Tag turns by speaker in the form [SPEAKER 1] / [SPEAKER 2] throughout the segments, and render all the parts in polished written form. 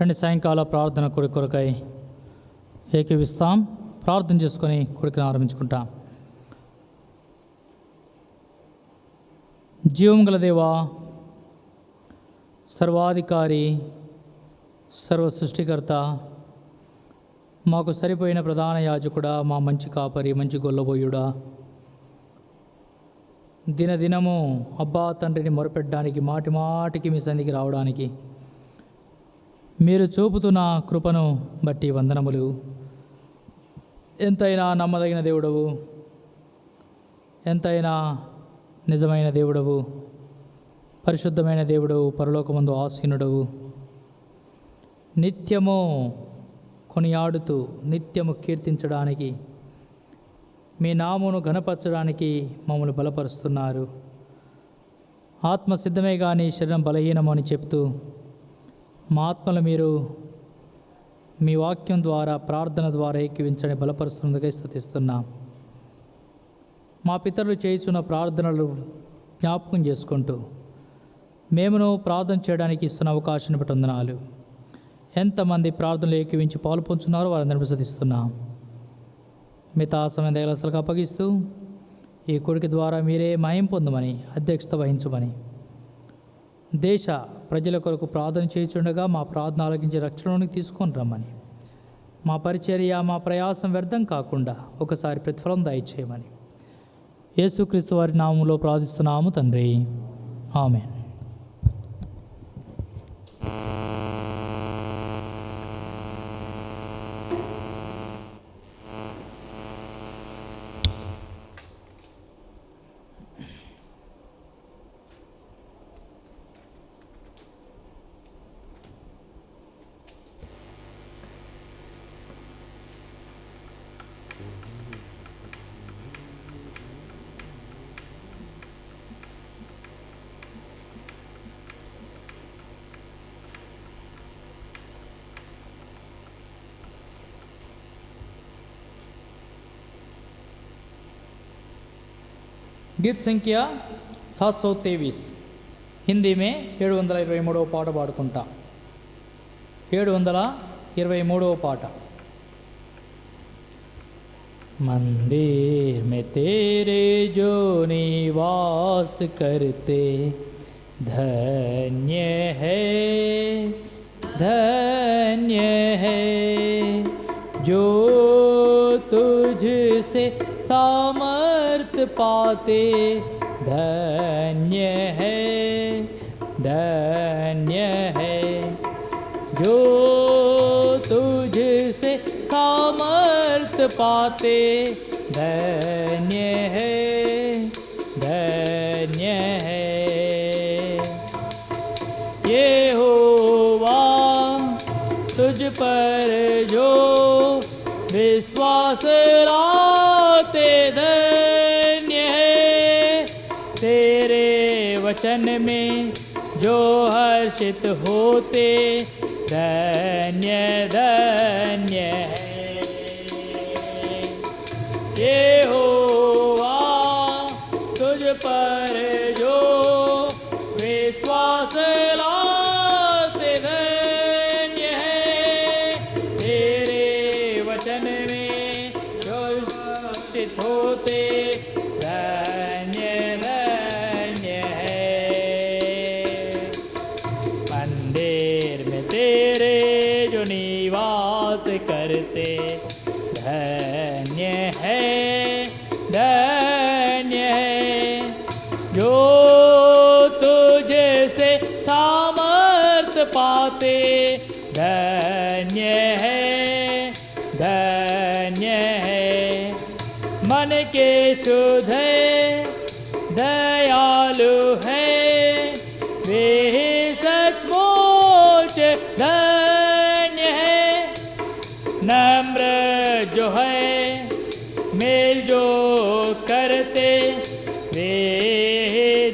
[SPEAKER 1] రెండు సాయంకాల ప్రార్థన కొరకై ఏకీవిస్తాం. ప్రార్థన చేసుకొని కొడుకుని ఆరంభించుకుంటాం. జీవం గల దేవా, సర్వాధికారి, సర్వ సృష్టికర్త, మాకు సరిపోయిన ప్రధాన యాజకుడా, మా మంచి కాపరి, మంచి గొల్లబోయుడా, దినదినము అబ్బా తండ్రిని మొరపెట్టడానికి, మాటి మాటికి మీ సన్నిధికి రావడానికి మీరు చూపుతున్న కృపను బట్టి వందనములు. ఎంతైనా నమ్మదగిన దేవుడవు, ఎంతైనా నిజమైన దేవుడవు, పరిశుద్ధమైన దేవుడవు, పరలోకమందు ఆసీనుడవు, నిత్యము కొనియాడుతూ నిత్యము కీర్తించడానికి, మీ నామమును ఘనపరచడానికి మమ్మల్ని బలపరుస్తున్నారు. ఆత్మ సిద్ధమే కానీ శరీరం బలహీనమని చెప్తూ మా ఆత్మలు మీరు మీ వాక్యం ద్వారా, ప్రార్థన ద్వారా ఏకీవించని బలపరుస్తున్నందుకై స్తుతిస్తున్నాం. మా పితరులు చేయుచున్న ప్రార్థనలు జ్ఞాపకం చేసుకుంటూ మేమును ప్రార్థన చేయడానికి ఇస్తున్న అవకాశాన్ని బట్టి వందనాలు. ఎంతమంది ప్రార్థనలు ఏకీవించి పాలు పొందుతున్నారో వారందరినీ స్తుతిస్తున్నాం. మిగతా సమయం దయలసలకు అప్పగిస్తూ ఈ కొడుకు ద్వారా మీరే మహిమ పొందమని, అధ్యక్షత వహించమని, దేశ ప్రజల కొరకు ప్రార్థన చేయుచుండగా మా ప్రార్థన ఆలకించి రక్షణలోనికి తీసుకొని రమ్మని, మా పరిచర్య, మా ప్రయాసం వ్యర్థం కాకుండా ఒకసారి ప్రతిఫలం దయచేయమని యేసుక్రీస్తు వారి నామములో ప్రార్థిస్తున్నాము తండ్రి, ఆమేన్. गीत संख्या 723 हिंदी में 723 पाठ पाड़ुकुंटा. 723 पाठ. मंदिर में तेरे जो निवास करते, धन्य है जो तुझसे सामर्थ पाते, धन्य है जो तुझसे सामर्थ पाते, धन्य है यहोवा तुझ पर जो विश्वास लाते, धन्य है तेरे वचन में जो हर्षित होते, धन्य है यहोवा तुझ पर जो विश्वास लाते, धन्य है तेरे वचन में जो हर्षित होते, धन्य है मंदिर में तेरे जो निवास करते, धन्य है जो तुझे से सामर्थ पाते, धन्य है मन के शुद्ध दयालु है वे सचमुच, धन्य है नम्र जो है मेल जो करते, वे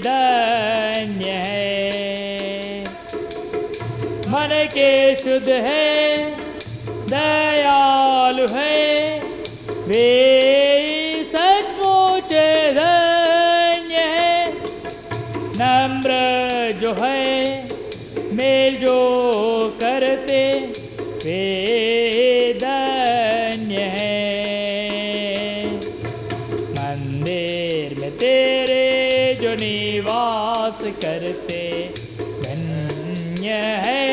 [SPEAKER 1] धन्य है मन के शुद्ध है दयालु है वे सचमुच, धन्य है नम्र जो है मेल जो करते वे धन्य हैं। मंदिर में तेरे जो निवास करते धन्य है,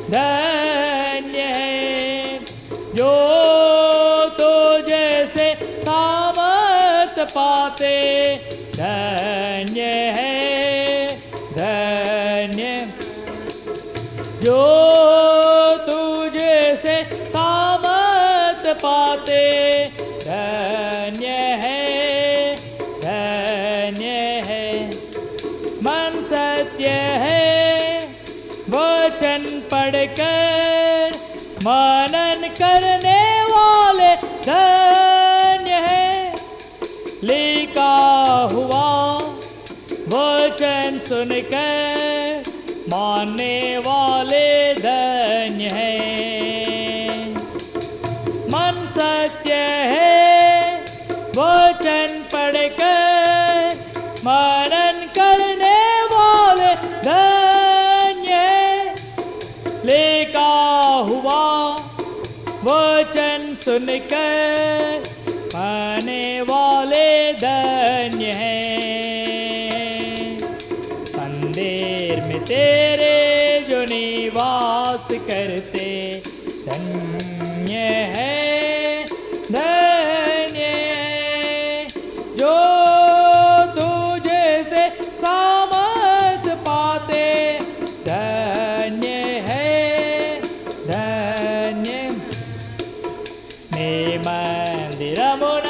[SPEAKER 1] धन्य है। जो तुझे से सामर्थ पाते धन्य है, धन्य। जो तुझे से सामर्थ पाते धन्य है, धन्य है। मन सत्य है वचन पढ़कर मनन करने वाले धन्य है। लिखा हुआ वचन सुनकर मानने वाले धन्य हैं। मन सत्य है वचन पढ़कर मनन करने वाले धन्य हैं। लिखा हुआ वचन सुनकर मानने वाले धन्य हैं। मंदिर में तेरे जो निवास करते धन्य है, धन्य है। जो तुझे से सामर्थ पाते धन्य है, धन्य। నీ మందిరమున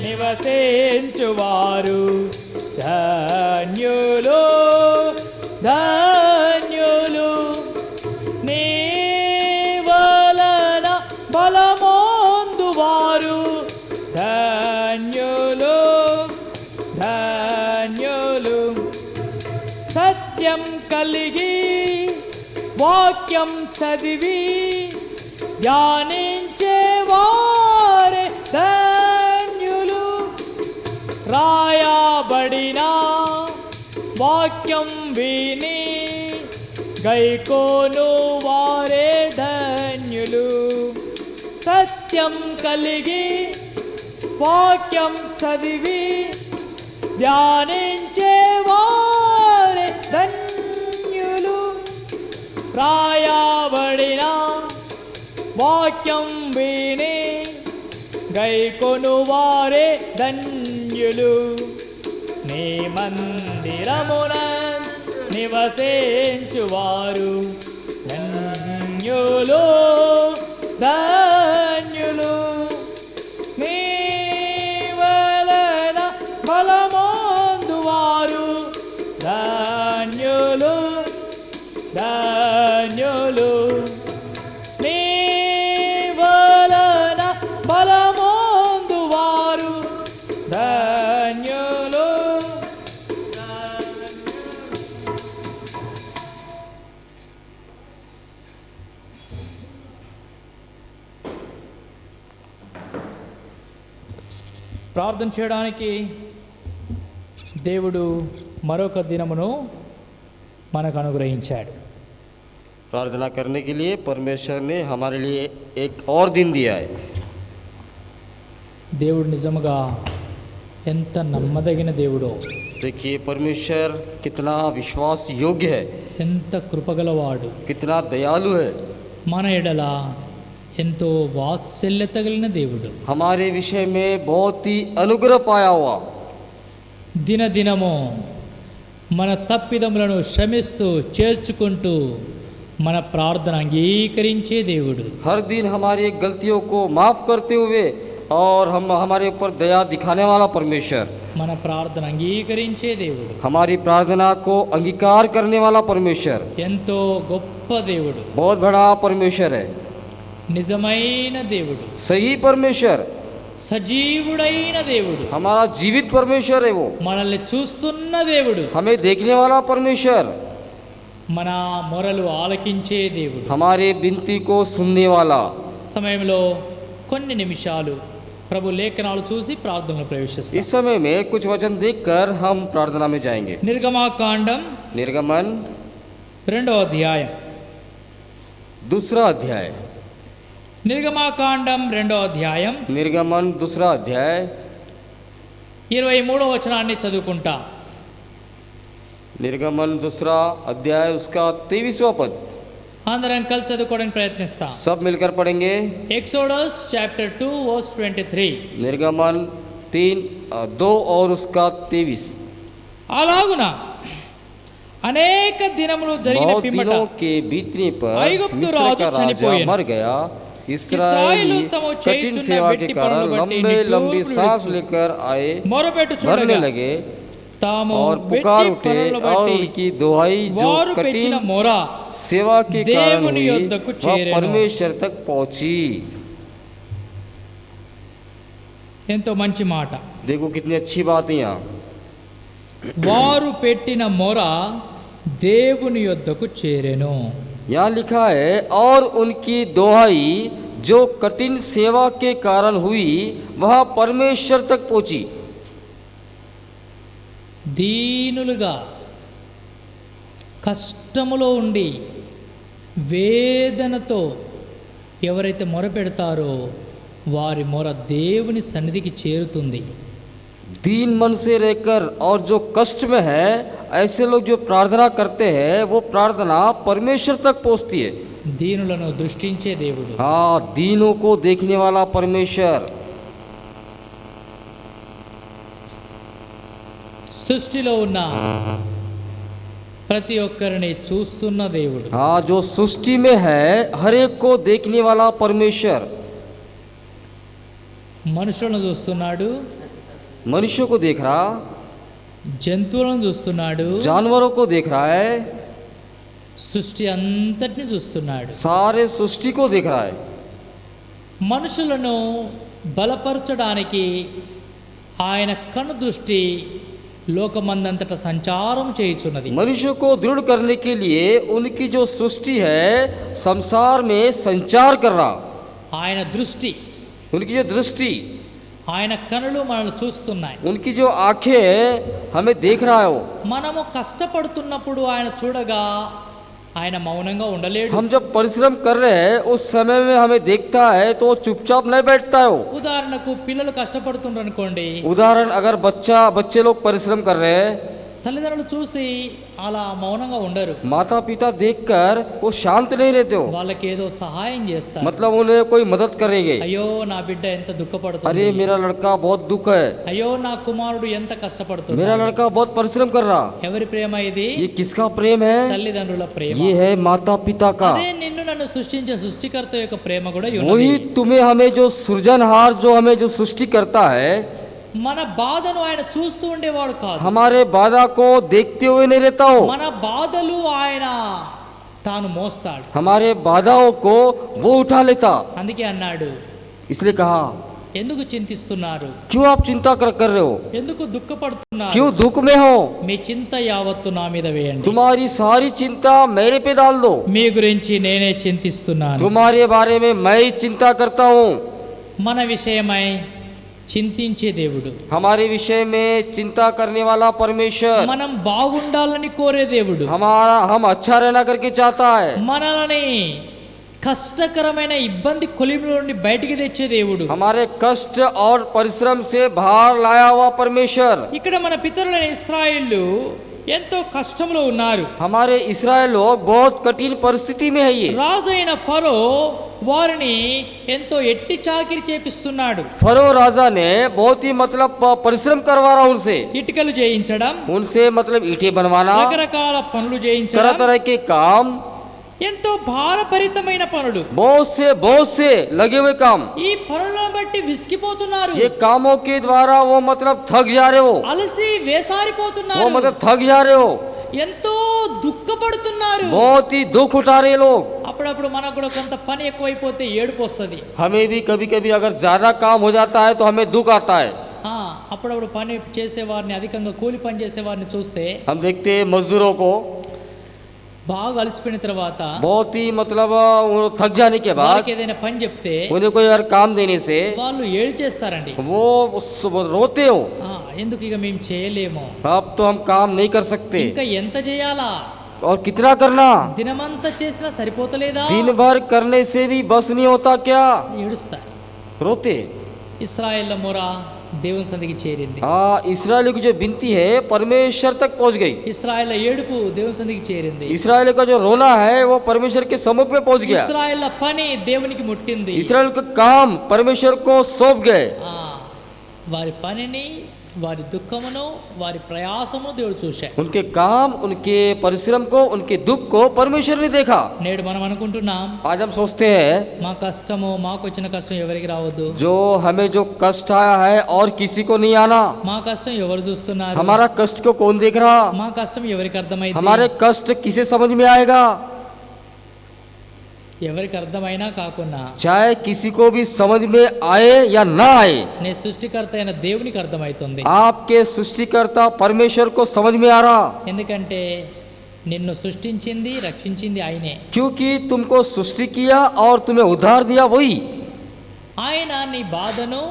[SPEAKER 1] నివసించువారు ధన్యులు, ధన్యులు। నీ వలన బలమొందువారు ధన్యులు, ధన్యులు। సత్యం కలిగి వాక్యం చదివి ధ్యానించే వారే ధన్యులు। రాయబడిన వాక్యం విని గైకోను వారే ధన్యులు। సత్యం కలిగి వాక్యం చదివి ధ్యానించే వారే ధన్యులు। రాయబడిన వాక్యం విని గైకొను వారే ధన్యులు। నీ మందిరమున నివసించువారు ధన్యులు, ధన్యులు। నీ వలన బలమొందువారు ధన్యులు, ధన్యులు। నీ వలన బలమొందువారు ధన్యులు। ప్రార్థన చేయడానికి దేవుడు మరొక దినమును మనకు అనుగ్రహించాడు।
[SPEAKER 2] प्रार्थना करने के लिए परमेश्वर ने हमारे लिए एक और दिन दिया है।
[SPEAKER 1] దేవుడు నిజముగా ఎంత నమ్మదగిన దేవుడో,
[SPEAKER 2] देखिए परमेश्वर कितना विश्वास योग्य है,
[SPEAKER 1] ఎంత కృపగలవాడు,
[SPEAKER 2] कितना दयालु है,
[SPEAKER 1] మన ఎడల ఎంతో వాత్సల్యత కలిగిన దేవుడు।
[SPEAKER 2] हमारे विषय में बहुत ही अनुग्रह पाया हुआ।
[SPEAKER 1] దినదినము మన తప్పిదములను క్షమిస్తూ చేర్చుకుంటూ మన ప్రార్థన అంగీకరించే దేవుడు।
[SPEAKER 2] हर दिन हमारी गलतियों को माफ करते हुए और हम हमारे ऊपर दया दिखाने वाला परमेश्वर,
[SPEAKER 1] మన ప్రార్థన అంగీకరించే దేవుడు,
[SPEAKER 2] हमारी प्रार्थना को अंगीकार करने वाला परमेश्वर,
[SPEAKER 1] ఎంతో గొప్ప దేవుడు,
[SPEAKER 2] बहुत बड़ा परमेश्वर है,
[SPEAKER 1] నిజమైన దేవుడు,
[SPEAKER 2] सही परमेश्वर,
[SPEAKER 1] సజీవుడైన దేవుడు,
[SPEAKER 2] हमारा जीवित परमेश्वर है वो,
[SPEAKER 1] మనల్ని చూస్తున్న దేవుడు,
[SPEAKER 2] हमें देखने वाला परमेश्वर,
[SPEAKER 1] మన మొరలు ఆలకించే దేవుడు।
[SPEAKER 2] हमारे विनती को सुनने वाला।
[SPEAKER 1] సమయంలో కొన్ని నిమిషాలు ప్రభు లేఖనాలు చూసి ప్రార్థనలో ప్రవేశిస్తాం।
[SPEAKER 2] इस समय में कुछ वचन देखकर हम प्रार्थना में जाएंगे।
[SPEAKER 1] నిర్గమాకాండం
[SPEAKER 2] निर्गमन
[SPEAKER 1] రెండో అధ్యాయం.
[SPEAKER 2] दूसरा अध्याय,
[SPEAKER 1] నిర్గమాకాండం రెండో అధ్యాయం
[SPEAKER 2] निर्गमन दूसरा अध्याय
[SPEAKER 1] 23వ వచనాన్ని చదువుకుంటాం.
[SPEAKER 2] निर्गमन दूसरा अध्याय उसका 23वां पद
[SPEAKER 1] అందరం కలిసి చదువుకోవడానికి ప్రయత్నిస్తాం.
[SPEAKER 2] सब मिलकर पढ़ेंगे।
[SPEAKER 1] Exodus chapter 2 verse 23.
[SPEAKER 2] निर्गमन 2 और उसका 23।
[SPEAKER 1] అలాగున అనేక దినములు జరిగిన
[SPEAKER 2] बहुत
[SPEAKER 1] పిమ్మట
[SPEAKER 2] दिनों के बीतने पर
[SPEAKER 1] ఐగుప్తు
[SPEAKER 2] मिस्र
[SPEAKER 1] రాజు
[SPEAKER 2] का राजा
[SPEAKER 1] చనిపోయాను.
[SPEAKER 2] मर गया।
[SPEAKER 1] ఇశ్రాయేలు
[SPEAKER 2] इसराइली
[SPEAKER 1] తమ
[SPEAKER 2] कठिन
[SPEAKER 1] చేయుచున్న
[SPEAKER 2] सेवा के
[SPEAKER 1] వెట్టి
[SPEAKER 2] कारण
[SPEAKER 1] పనులు బట్టి
[SPEAKER 2] लंबे लंबी
[SPEAKER 1] నిట్టూర్పులు
[SPEAKER 2] सांस
[SPEAKER 1] విడుచు
[SPEAKER 2] लेकर आए, भरने
[SPEAKER 1] మొరపెట్టుచుండగా
[SPEAKER 2] लगे
[SPEAKER 1] తాము
[SPEAKER 2] और
[SPEAKER 1] వెట్టి
[SPEAKER 2] पुकार उठे
[SPEAKER 1] పనులు
[SPEAKER 2] और
[SPEAKER 1] బట్టి
[SPEAKER 2] उनकी दुहाई जो
[SPEAKER 1] వారు
[SPEAKER 2] कठिन
[SPEAKER 1] పెంచిన మొర
[SPEAKER 2] सेवा के कारण
[SPEAKER 1] దేవుని
[SPEAKER 2] हुई
[SPEAKER 1] యొద్దకు
[SPEAKER 2] वह
[SPEAKER 1] చేరెను.
[SPEAKER 2] परमेश्वर तक पहुंची।
[SPEAKER 1] ఎంతో మంచి మాట.
[SPEAKER 2] देखो कितनी अच्छी बात है यहाँ।
[SPEAKER 1] వారు పెట్టిన మొర దేవుని యొద్దకు చేరెను.
[SPEAKER 2] यहाँ लिखा है और उनकी दुहाई जो कठिन सेवा के कारण हुई वह परमेश्वर तक पहुंची।
[SPEAKER 1] దీనులుగా కష్టములో ఉండి వేదనతో ఎవరైతే మొర పెడతారో వారి మొర దేవుని సన్నిధికి చేరుతుంది.
[SPEAKER 2] दीन मन से रहकर और जो कष्ट में है ऐसे लोग जो प्रार्थना करते हैं वो प्रार्थना परमेश्वर तक पहुंचती है।
[SPEAKER 1] దీనులను దృష్టించే దేవుడు.
[SPEAKER 2] हाँ, दीनों को देखने वाला परमेश्वर।
[SPEAKER 1] సృష్టిలో ఉన్న ప్రతి ఒక్కరిని చూస్తున్న దేవుడు.
[SPEAKER 2] हाँ, जो सृष्टि में है हर एक को देखने वाला परमेश्वर।
[SPEAKER 1] మనుషులను చూస్తున్నాడు,
[SPEAKER 2] मनुष्यों को देख रहा,
[SPEAKER 1] జంతువులను చూస్తున్నాడు,
[SPEAKER 2] जानवरों को देख रहा है,
[SPEAKER 1] సృష్టి అంతటిని చూస్తున్నాడు.
[SPEAKER 2] सारे सृष्टि को देख रहा है।
[SPEAKER 1] మనుషులను బలపరచడానికి ఆయన కను దృష్టి లోకమందంతట సంచారం చేయుచున్నది.
[SPEAKER 2] मनुष्य को दृढ़ करने के लिए उनकी जो सृष्टि है संसार में संचार कर रहा।
[SPEAKER 1] ఆయన దృష్టి,
[SPEAKER 2] उनकी जो दृष्टि,
[SPEAKER 1] ఆయన కనులు మనల్ని చూస్తున్నాయి.
[SPEAKER 2] उनकी जो आंखें हमें देख रहा है वो।
[SPEAKER 1] మనము కష్టపడుతున్నప్పుడు ఆయన చూడగా ఆయన మౌనంగా ఉండలేడు.
[SPEAKER 2] हम जब परिश्रम कर रहे हैं उस समय में हमें देखता है तो वो चुपचाप नहीं बैठता है वो।
[SPEAKER 1] ఉదాహరణకు పిల్లలు కష్టపడుతున్నారు అనుకోండి,
[SPEAKER 2] उदाहरण, अगर बच्चे लोग परिश्रम कर रहे हैं,
[SPEAKER 1] తల్లిదండ్రులు చూసి అలా మౌనంగా ఉండరు.
[SPEAKER 2] माता पिता देखकर वो शांत नहीं रहते हो,
[SPEAKER 1] వాళ్ళకి ఏదో సహాయం చేస్తారు.
[SPEAKER 2] मतलब उन्हें कोई मदद करेंगे।
[SPEAKER 1] అయ్యో నా బిడ్డ ఎంత దుఃఖపడుతుంది,
[SPEAKER 2] अरे मेरा लड़का बहुत दुख है,
[SPEAKER 1] అయ్యో నా కుమారుడు ఎంత
[SPEAKER 2] मेरा
[SPEAKER 1] కష్టపడుతున్నాడు.
[SPEAKER 2] लड़का बहुत परिश्रम कर रहा।
[SPEAKER 1] ఎవరి ప్రేమ ఇది?
[SPEAKER 2] ये किसका प्रेम है?
[SPEAKER 1] తల్లిదండ్రుల ప్రేమ.
[SPEAKER 2] ये है माता पिता का।
[SPEAKER 1] అదే నిన్ను నన్ను సృష్టించే సృష్టికర్త యొక్క ప్రేమ కూడా ఉన్నది.
[SPEAKER 2] वही तुम्हें हमें जो सृजनहार जो हमें जो सृष्टि करता है,
[SPEAKER 1] మన బాధను ఆయన చూస్తూ ఉండేవాడు కాదు.
[SPEAKER 2] हमारे बाधा को देखते हुए नहीं रहता हो,
[SPEAKER 1] మన బాధలు ఆయన తాను మోస్తాడు.
[SPEAKER 2] हमारे बाधाओं को वो उठा लेता।
[SPEAKER 1] అందుకే అన్నాడు,
[SPEAKER 2] इसलिए कहा
[SPEAKER 1] ఎందుకు చింతిస్తున్నారు,
[SPEAKER 2] क्यों आप चिंता कर रहे हो,
[SPEAKER 1] ఎందుకు దుఃఖపడుతున్నారు,
[SPEAKER 2] क्यों दुख में हो,
[SPEAKER 1] మీ చింత యావత్తు నా మీద వేయండి,
[SPEAKER 2] तुम्हारी सारी चिंता मेरे पे डाल दो,
[SPEAKER 1] మీ గురించి నేనే చింతిస్తున్నాను.
[SPEAKER 2] तुम्हारे बारे में मैं ही चिंता करता हूँ।
[SPEAKER 1] మన విషయమై చింతించే దేవుడు,
[SPEAKER 2] हमारे विषय में चिंता करने वाला परमेश्वर,
[SPEAKER 1] మనం బాగుండాలని కోరే దేవుడు,
[SPEAKER 2] हम अच्छा रहना करके चाहता है,
[SPEAKER 1] మనల్ని కష్టకరమైన ఇబ్బంది కొలిమిలో నుండి బయటికి తెచ్చే దేవుడు.
[SPEAKER 2] हमारे कष्ट और परिश्रम से बाहर लाया हुआ परमेश्वर।
[SPEAKER 1] ఇక్కడ మన పితరులైన ఇశ్రాయేలు ఎంతో కష్టంలో ఉన్నారు.
[SPEAKER 2] हमारे इस्राएल लोग बहुत कठिन परिस्थिति में है। ये
[SPEAKER 1] రాజైన ఫరో వారిని ఎంతో ఎట్టి చాకిరి చేపిస్తున్నాడు.
[SPEAKER 2] फरो राजा ने बहुत ही मतलब परिश्रम करवा रहा उनसे,
[SPEAKER 1] ఇటుకలు చేయించడం,
[SPEAKER 2] उनसे मतलब ईंटें बनवाना,
[SPEAKER 1] రకరకాల పనులు
[SPEAKER 2] तरह
[SPEAKER 1] చేయించడం,
[SPEAKER 2] तरह के काम,
[SPEAKER 1] ఎంతో భారభరితమైన పనులు.
[SPEAKER 2] बहुत से लगे हुए काम।
[SPEAKER 1] ఈ పనులను బట్టి విసిగిపోతున్నారు,
[SPEAKER 2] ये कामों के द्वारा वो मतलब थक जा रहे हो,
[SPEAKER 1] అలసి వేసారిపోతున్నారు,
[SPEAKER 2] वो मतलब थक जा रहे हो,
[SPEAKER 1] ఎంతో దుఃఖపడుతున్నారు.
[SPEAKER 2] बहुत ही दुख उठा रहे लोग।
[SPEAKER 1] అప్పుడప్పుడు మనకు కూడా కొంత పని ఎక్కువైపోతే ఏడుపు వస్తుంది.
[SPEAKER 2] हमें भी कभी कभी अगर ज्यादा काम हो जाता है तो हमें दुख आता है।
[SPEAKER 1] అప్పుడప్పుడు పని చేసేవారిని, అధికంగా కూలి పని చేసేవారిని చూస్తే
[SPEAKER 2] हम देखते हैं मजदूरों को
[SPEAKER 1] బాగా అలసిపోయిన తర్వాత
[SPEAKER 2] बहुत ही मतलब वो थक जाने के बाद
[SPEAKER 1] వాళ్ళకి ఏదైనా పని చెప్తే
[SPEAKER 2] उन्हें कोई अगर काम देने से
[SPEAKER 1] వాళ్ళు ఏడ్చేస్తారండి.
[SPEAKER 2] वो रोते हो,
[SPEAKER 1] ఎందుకు ఇక మేము చేయలేము,
[SPEAKER 2] अब तो हम काम नहीं कर सकते,
[SPEAKER 1] ఇంకా ఎంత చేయాలా,
[SPEAKER 2] और कितना करना,
[SPEAKER 1] దినమంతా చేసినా సరిపోతలేదా?
[SPEAKER 2] दिन भर करने से भी बस नहीं होता क्या?
[SPEAKER 1] ఏడుస్తారు.
[SPEAKER 2] रोते।
[SPEAKER 1] ఇశ్రాయేళ్ల మొర దేవుని సన్నిధికి చేరింది.
[SPEAKER 2] हाँ, इस्राएलियों की जो विनती है परमेश्वर तक पहुंच गई।
[SPEAKER 1] ఇశ్రాయేళ్ల ఏడుపు దేవుని సన్నిధికి చేరింది.
[SPEAKER 2] इस्राएल का जो रोना है वो परमेश्वर के सम्मुख में पहुंच गया।
[SPEAKER 1] ఇశ్రాయేళ్ల పని దేవునికి ముట్టింది.
[SPEAKER 2] इस्राएल का काम परमेश्वर को सौंप गए।
[SPEAKER 1] ఆ, వారి పనిని, వారి దుఃఖమును, వారి ప్రయాసమును దేవుడు చూశాడు.
[SPEAKER 2] उनके काम, उनके परिश्रम को, उनके दुख को परमेश्वर ने देखा।
[SPEAKER 1] నేడు మనం అనుకుంటున్నాం,
[SPEAKER 2] आज हम सोचते हैं
[SPEAKER 1] మా కష్టము, మాకు వచ్చిన కష్టం ఎవరికి రావద్దు,
[SPEAKER 2] जो हमें जो कष्ट आया है और किसी को नहीं आना।
[SPEAKER 1] మా కష్టం ఎవరు చూస్తున్నారు,
[SPEAKER 2] हमारा कष्ट को कौन देख रहा,
[SPEAKER 1] మా కష్టం ఎవరికి అర్థమైంది,
[SPEAKER 2] हमारे कष्ट किसे समझ में आएगा।
[SPEAKER 1] ఎవరికి అర్థమైనా కాకున్నా
[SPEAKER 2] चाहे किसी को भी समझ में आए या ना आए,
[SPEAKER 1] నీ సృష్టికర్త అయిన దేవునికి అర్థమవుతుంది.
[SPEAKER 2] आपके सृष्टिकर्ता परमेश्वर को समझ में आ रहा,
[SPEAKER 1] ఎందుకంటే నిన్ను సృష్టించింది, రక్షించింది ఆయనే.
[SPEAKER 2] क्योंकि तुमको सृष्टि किया और तुम्हें उद्धार दिया वही।
[SPEAKER 1] ఆయన నీ బాధను,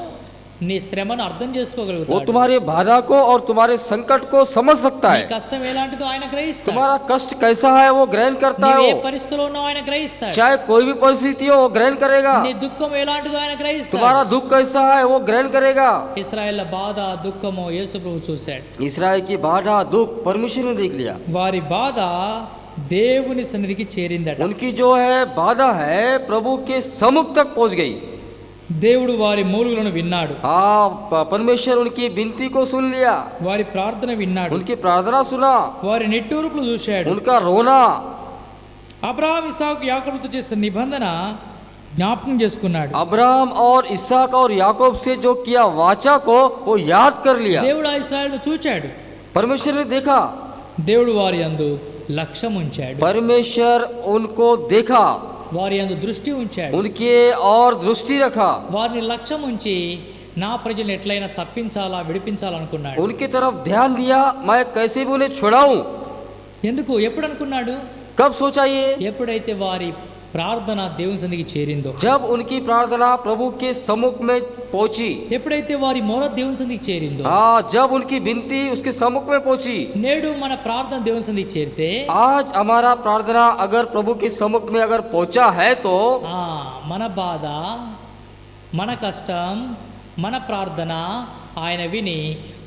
[SPEAKER 1] నీ శ్రమను అర్థం
[SPEAKER 2] वो
[SPEAKER 1] చేసుకోగలుగుతాడు.
[SPEAKER 2] तुम्हारे बाधा को और तुम्हारे संकट को समझ सकता
[SPEAKER 1] నీ
[SPEAKER 2] है।
[SPEAKER 1] కష్టం ఎలాంటిదో ఆయన గ్రహిస్తాడు.
[SPEAKER 2] तुम्हारा कष्ट कैसा है वो ग्रहण करता
[SPEAKER 1] నీవు ఏ
[SPEAKER 2] है। वो
[SPEAKER 1] పరిస్థితిలో ఉన్నావు ఆయన గ్రహిస్తాడు.
[SPEAKER 2] चाहे कोई भी परिस्थिति हो वो ग्रहण करेगा।
[SPEAKER 1] నీ దుఃఖం ఎలాంటిదో ఆయన గ్రహిస్తాడు.
[SPEAKER 2] तुम्हारा दुख कैसा है वो ग्रहण करेगा।
[SPEAKER 1] ఇశ్రాయేళ్ల బాధ, దుఃఖము యేసు ప్రభు చూశాడు.
[SPEAKER 2] इसराइल की बाधा दुख परमेश्वर ने देख लिया।
[SPEAKER 1] వారి బాధ దేవుని సన్నిధికి చేరిందట.
[SPEAKER 2] उनकी जो है बाधा है प्रभु के सम्मुख तक पहुंच गई।
[SPEAKER 1] దేవుడు వారి మూలుగులను విన్నాడు,
[SPEAKER 2] हाँ, परमेश्वर उनकी विनती को सुन लिया,
[SPEAKER 1] వారి ప్రార్థన విన్నాడు,
[SPEAKER 2] उनकी प्रार्थना सुना,
[SPEAKER 1] వారి నిట్టూర్పులు చూశాడు.
[SPEAKER 2] उनका रोना।
[SPEAKER 1] అబ్రహాం, ఇస్సాకు, యాకోబుతో చేసిన నిబంధన జ్ఞాపకం చేసుకున్నాడు.
[SPEAKER 2] अब्राहम और इसहाक और याकूब से जो किया वाचा को वो याद कर लिया।
[SPEAKER 1] దేవుడు ఆ ఇశ్రాయేలును చూచాడు.
[SPEAKER 2] परमेश्वर ने देखा,
[SPEAKER 1] దేవుడు వారి యందు లక్ష్యం ఉంచాడు,
[SPEAKER 2] परमेश्वर उनको देखा,
[SPEAKER 1] వారి యందు దృష్టి ఉంచాడు.
[SPEAKER 2] उनके और दृष्टि रखा,
[SPEAKER 1] వారిని లక్ష్యం ఉంచి నా ప్రజలను ఎట్లయినా తప్పించాలా, విడిపించాలనుకున్నాడు.
[SPEAKER 2] उनकी तरफ ध्यान दिया, मैं कैसे भी उन्हें छुड़ाऊं।
[SPEAKER 1] ఎందుకు, ఎప్పుడు అనుకున్నాడు?
[SPEAKER 2] कब सोचा ये?
[SPEAKER 1] ఎప్పుడైతే వారి ప్రార్థన దేవుని సన్నిధికి చేరిందో,
[SPEAKER 2] जब उनकी प्रार्थना प्रभु के सम्मुख में पहुंची।
[SPEAKER 1] ఎప్పుడైతే వారి మొర దేవుని సన్నిధికి చేరిందో,
[SPEAKER 2] हाँ, जब उनकी विनती उसके सम्मुख में पहुंची।
[SPEAKER 1] నేడు మన ప్రార్థన దేవుని సన్నిధికి చేరితే
[SPEAKER 2] आज हमारा प्रार्थना अगर प्रभु के सम्मुख में अगर पहुंचा है तो
[SPEAKER 1] మన బాధ, మన కష్టం, మన ప్రార్థన ఆయన విని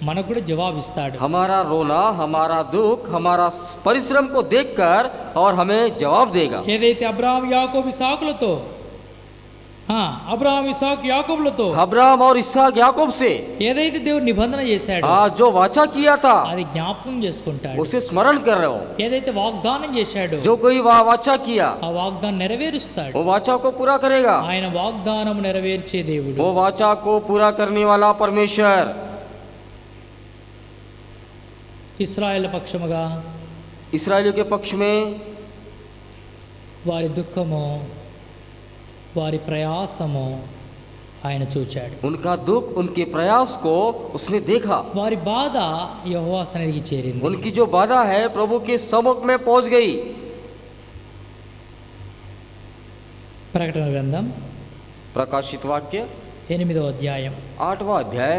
[SPEAKER 1] మనకు కూడా జవాబిస్తాడు.
[SPEAKER 2] हमारा रोना, हमारा दुख, हमारा परिश्रम को देखकर और हमें जवाब देगा।
[SPEAKER 1] ఏదైతే అబ్రహాం, యాకోబు, ఇస్సాకులతో అబ్రహాం, ఇస్సాకు, యాకోబులతో
[SPEAKER 2] अब्राहम और इसहाक याकूब से
[SPEAKER 1] ఏదైతే దేవుడు నిబంధన చేశాడో
[SPEAKER 2] जो वाचा किया था
[SPEAKER 1] అది జ్ఞాపకం చేసుకుంటాడు.
[SPEAKER 2] उसे स्मरण कर रहे हो।
[SPEAKER 1] ఏదైతే వాగ్దానం చేశాడో
[SPEAKER 2] जो कोई वाचा किया
[SPEAKER 1] ఆ వాగ్దానం నెరవేరుస్తాడు.
[SPEAKER 2] वो वाचा को पूरा करेगा।
[SPEAKER 1] ఆయన వాగ్దానం నెరవేర్చే దేవుడు.
[SPEAKER 2] वो वाचा को पूरा करने वाला परमेश्वर।
[SPEAKER 1] ఇశ్రాయేలు పక్షముగా
[SPEAKER 2] इस्राएलियों के पक्ष में
[SPEAKER 1] వారి దుఃఖము, వారి ప్రయాసము ఆయన చూచాడు.
[SPEAKER 2] उनका दुख, उनके प्रयास को उसने देखा।
[SPEAKER 1] వారి బాధ యెహోవా సన్నిధికి చేరింది.
[SPEAKER 2] उनकी जो बाधा है प्रभु के सम्मुख में पहुंच गई।
[SPEAKER 1] ప్రకటన గ్రంథం
[SPEAKER 2] प्रकाशित वाक्य
[SPEAKER 1] 8వ అధ్యాయం
[SPEAKER 2] 8वां अध्याय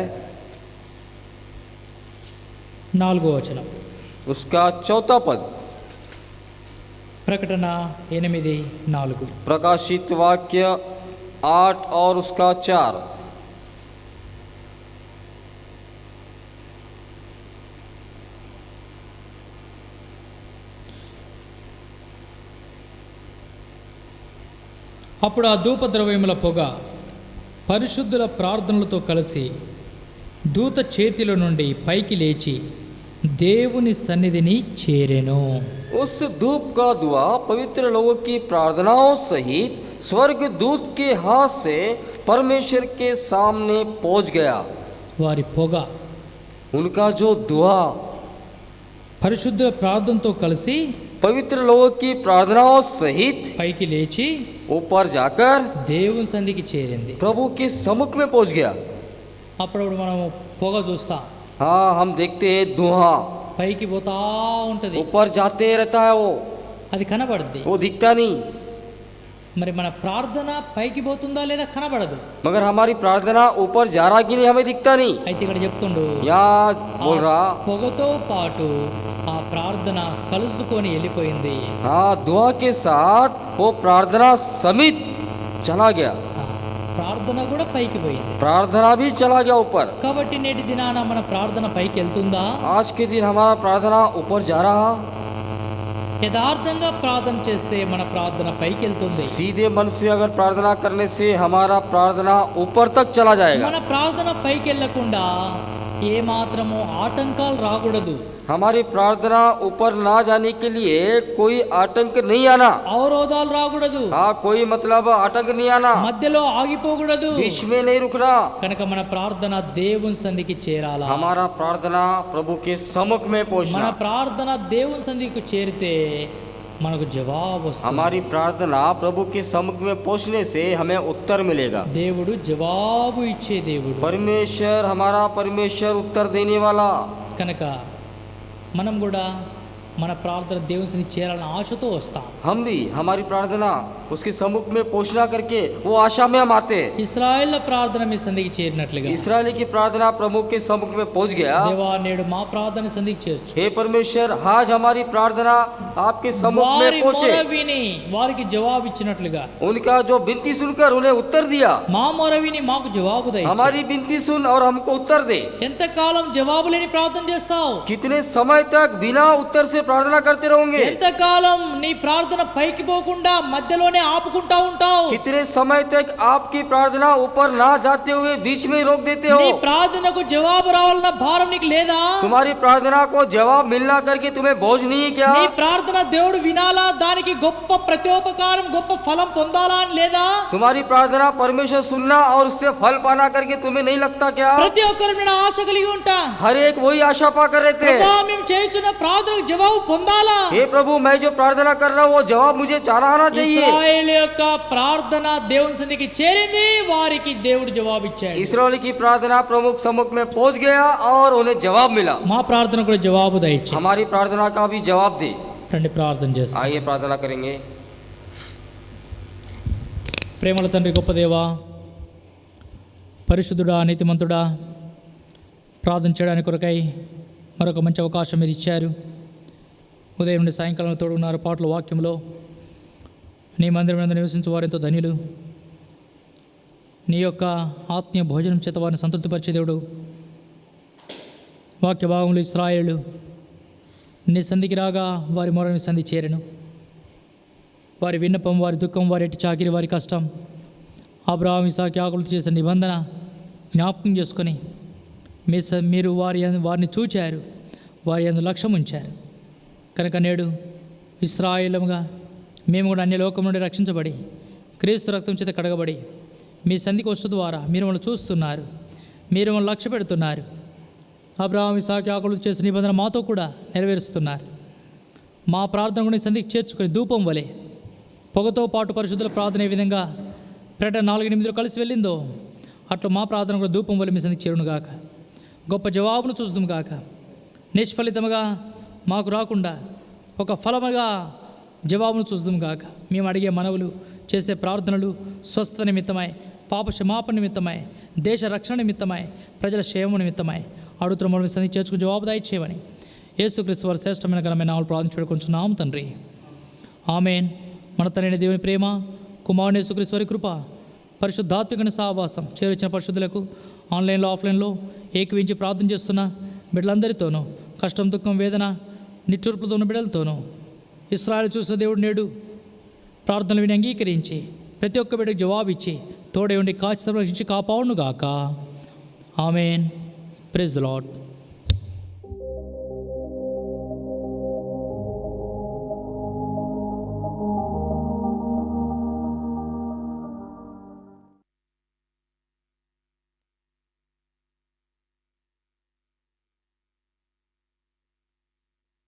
[SPEAKER 1] 4వ వచనం.
[SPEAKER 2] उसका 4था पद।
[SPEAKER 1] ప్రకటన 8:4.
[SPEAKER 2] प्रकाशित वाक्य 8 और उसका 4।
[SPEAKER 1] అప్పుడు ఆ ధూపద్రవ్యముల పొగ పరిశుద్ధుల ప్రార్థనలతో కలిసి దూత చేతిలో నుండి పైకి లేచి దేవుని సన్నిధిని చేరెను.
[SPEAKER 2] उस धूप का धुआं पवित्र लोगों की प्रार्थनाओं सहित स्वर्ग दूत के हाथ से परमेश्वर के सामने पहुंच गया।
[SPEAKER 1] వారి పొగ
[SPEAKER 2] उनका जो धुआं
[SPEAKER 1] పరిశుద్ధుల ప్రార్థనతో కలిసి
[SPEAKER 2] पवित्र लोगों की प्रार्थनाओं सहित
[SPEAKER 1] పైకి లేచి
[SPEAKER 2] ऊपर जाकर
[SPEAKER 1] దేవుని సన్నిధికి చేరింది.
[SPEAKER 2] प्रभु के सम्मुख में पहुंच गया।
[SPEAKER 1] అప్పుడప్పుడు మనం పొగ చూస్తాం,
[SPEAKER 2] हाँ, हम देखते हैं धुआं
[SPEAKER 1] పైకి పోతా ఉంటది,
[SPEAKER 2] ऊपर जाते रहता है,
[SPEAKER 1] అది కనబడుద్ది.
[SPEAKER 2] वो दिखता नहीं।
[SPEAKER 1] మరి మన ప్రార్థన పైకి పోతుందా లేదా కనబడదు.
[SPEAKER 2] मगर हमारी प्रार्थना ऊपर जा रहा कि नहीं हमें दिखता नहीं।
[SPEAKER 1] అయితే ఇక్కడ చెప్తుండు,
[SPEAKER 2] यहाँ बोल रहा
[SPEAKER 1] పొగతో పాటు ఆ ప్రార్థన కలుసుకొని వెళ్ళిపోయింది.
[SPEAKER 2] हाँ, दुआ के साथ वो प्रार्थना समित चला गया,
[SPEAKER 1] ప్రార్థన కూడా పైకి పోయింది.
[SPEAKER 2] प्रार्थना भी चला गया ऊपर।
[SPEAKER 1] కాబట్టి నేటి దినాన మన ప్రార్థన పైకి వెళ్తుందా?
[SPEAKER 2] आज के दिन हमारा प्रार्थना ऊपर जा रहा।
[SPEAKER 1] యథార్థంగా ప్రార్థన చేస్తే మన ప్రార్థన పైకి వెళ్తుంది.
[SPEAKER 2] सीधे मन से अगर प्रार्थना करने से हमारा प्रार्थना ऊपर तक चला जाएगा।
[SPEAKER 1] మన ప్రార్థన పైకి వెళ్ళకుండా ఏ మాత్రము ఆటంకాలు రాకూడదు.
[SPEAKER 2] हमारी प्रार्थना ऊपर ना जाने के लिए कोई आतंक नहीं आना।
[SPEAKER 1] అవరోధాలు రాకూడదు.
[SPEAKER 2] हाँ, कोई मतलब आतंक नहीं आना,
[SPEAKER 1] మధ్యలో ఆగిపోకూడదు.
[SPEAKER 2] बीच में नहीं रुकना।
[SPEAKER 1] కనుక మన ప్రార్థన దేవుని సన్నిధికి చేరాలా.
[SPEAKER 2] हमारा प्रार्थना प्रभु के सम्मुख में
[SPEAKER 1] మన
[SPEAKER 2] पहुंचना।
[SPEAKER 1] ప్రార్థన దేవుని సన్నిధికి చేరితే మనకు జవాబు వస్తుంది.
[SPEAKER 2] हमारी प्रार्थना प्रभु के सम्मुख में पहुंचने से हमें उत्तर मिलेगा।
[SPEAKER 1] దేవుడు జవాబు ఇచ్చే దేవుడు.
[SPEAKER 2] परमेश्वर, हमारा परमेश्वर उत्तर देने वाला।
[SPEAKER 1] కనుక మనం కూడా మన ప్రార్థన దేవుని సన్నిధికి చేరాలని ఆశతో వస్తాం.
[SPEAKER 2] हम भी हमारी प्रार्थना उसके सम्मुख में पहुंचना करके वो आशा में हम आते हैं।
[SPEAKER 1] ఇశ్రాయేళ్ల ప్రార్థన మీ సన్నిధికి చేరినట్లుగా
[SPEAKER 2] इस्राएली की प्रार्थना प्रभु के सम्मुख में पहुंच गया।
[SPEAKER 1] దేవా నేడు మా ప్రార్థన సన్నిధికి చేర్చు.
[SPEAKER 2] हे परमेश्वर, आज हमारी प्रार्थना आपके सम्मुख में
[SPEAKER 1] వారి
[SPEAKER 2] पहुंचे।
[SPEAKER 1] మొర విని వారికి జవాబు ఇచ్చినట్లుగా
[SPEAKER 2] उनका जो विनती सुनकर उन्हें उत्तर दिया।
[SPEAKER 1] మా మొర విని మాకు జవాబు దయచేయి.
[SPEAKER 2] हमारी विनती सुन और हमको उत्तर दे।
[SPEAKER 1] ఎంతకాలం జవాబు లేని ప్రార్థన చేస్తావు?
[SPEAKER 2] कितने समय तक बिना उत्तर से प्रार्थना करते रहोगे?
[SPEAKER 1] ఎంతకాలం నీ ప్రార్థన పైకి పోకుండా మధ్యలోనే ఆపుకుంటా ఉంటావు?
[SPEAKER 2] कितने समय तक आपकी प्रार्थना ऊपर ना जाते हुए बीच में रोक देते
[SPEAKER 1] నీ
[SPEAKER 2] हो?
[SPEAKER 1] ప్రార్థనకు జవాబు రావాలన్న భారం నీకు లేదా?
[SPEAKER 2] तुम्हारी प्रार्थना को जवाब मिलना करके तुम्हें बोझ नहीं है क्या?
[SPEAKER 1] నీ ప్రార్థన దేవుడు వినాలా, దానికి గొప్ప ప్రత్యోపకారం గొప్ప ఫలం పొందాలా అని లేదా?
[SPEAKER 2] तुम्हारी प्रार्थना परमेश्वर सुनना और उससे फल पाना करके तुम्हें नहीं लगता क्या?
[SPEAKER 1] ప్రతి ఒక్కరు నేను ఆశ కలిగి ఉంటా.
[SPEAKER 2] हर एक वही आशा पा कर रहते हैं।
[SPEAKER 1] ప్రభా మేము చేయుచున్న ప్రార్థనకు జవాబు పొందాలా?
[SPEAKER 2] हे प्रभु, मैं जो प्रार्थना कर रहा हूँ वो जवाब मुझे चाहना आना चाहिए।
[SPEAKER 1] ఇశ్రాయేలు యొక్క ప్రార్థన దేవుని సన్నిధికి చేరింది, వారికి దేవుడు జవాబు ఇచ్చాడు.
[SPEAKER 2] इस्राएल की प्रार्थना प्रमुख सम्मुख में पहुंच गया और उन्हें जवाब मिला।
[SPEAKER 1] మా ప్రార్థన కూడా జవాబు దయచేయి.
[SPEAKER 2] हमारी प्रार्थना का भी जवाब दे।
[SPEAKER 1] రండి ప్రార్థన చేస్తాం.
[SPEAKER 2] आइए प्रार्थना करेंगे।
[SPEAKER 1] ప్రేమల తండ్రి, గొప్ప దేవా, పరిశుద్ధుడా, నీతిమంతుడా, ప్రార్థన చేయడానికి కొరకై మరొక మంచి అవకాశం మీరు ఇచ్చారు. ఉదయం నుండి సాయంకాలం తోడున్నారు పాటల వాక్యంలో. నీ మందిరం మీద నివసించే వారు ఎంతో ధన్యులు. నీ యొక్క ఆత్మీయ భోజనం చేత వారిని సంతృప్తిపరిచే దేవుడు. వాక్య భాగంలో ఇశ్రాయేలు నీ సంధికి రాగా వారి మొర నీ సంధి చేరెను. వారి విన్నపం, వారి దుఃఖం, వారి ఎట్టి చాకిరి, వారి కష్టం, అబ్రహాము ఇస్సాకు యాకోబులతో చేసిన నిబంధన జ్ఞాపకం చేసుకొని మీరు వారిని చూచారు, వారి యందు లక్ష్యం ఉంచారు. కనుక నేడు ఇశ్రాయేలుగా మేము కూడా అన్య లోకం నుండి రక్షించబడి క్రీస్తు రక్తం చేత కడగబడి మీ సంధికి వస్తు ద్వారా మీరు మమ్మల్ని చూస్తున్నారు, మీరు మమ్మల్ని లక్ష్య పెడుతున్నారు. అబ్రహాము ఇస్సాకు యాకోబులతో చేసిన నిబంధన మాతో కూడా నెరవేరుస్తున్నారు. మా ప్రార్థన కూడా సంధికి చేర్చుకొని ధూపం వలె పొగతో పాటు పరిశుద్ధుల ప్రార్థన ఏ విధంగా ప్రకటన 4:8 కలిసి వెళ్ళిందో అట్లా మా ప్రార్థన కూడా ధూపం వలె మీ సంధికి చేరును గాక. గొప్ప జవాబును చూద్దాం గాక. నిష్ఫలితముగా మాకు రాకుండా ఒక ఫలముగా జవాబును చూద్దాం గాక. మేము అడిగే మనవులు, చేసే ప్రార్థనలు స్వస్థత నిమిత్తమై, పాప క్షమాపణ నిమిత్తమై, దేశ రక్షణ నిమిత్తమై, ప్రజల క్షేమం నిమిత్తమై అడుగుతున్న మీ సంధికి చేర్చుకుని జవాబు దయచేయమని యేసుక్రీస్తు వారి శ్రేష్టమైన ఘనమైన నామములో ప్రార్థించుకొనుచున్నాము తండ్రి. ఆమేన్. మన తండ్రి దేవుని ప్రేమ, కుమారుని యేసుక్రీస్తు వారి కృప, పరిశుద్ధాత్మిక సహవాసం, చేరుచిన పరిశుద్ధులకు ఆన్లైన్లో ఆఫ్లైన్లో ఏకీవించి ప్రార్థన చేస్తున్న బిడ్డలందరితోనూ, కష్టం, దుఃఖం, వేదన, నిట్టూర్పులతో ఉన్న బిడ్డలతోనూ, ఇశ్రాయేలు చూసిన దేవుడు నేడు ప్రార్థనలు విని అంగీకరించి ప్రతి ఒక్క బిడ్డకు జవాబిచ్చి తోడే ఉండి కాచి సంరక్షించి కాపాడును గాక. ఆమేన్. Praise the lord.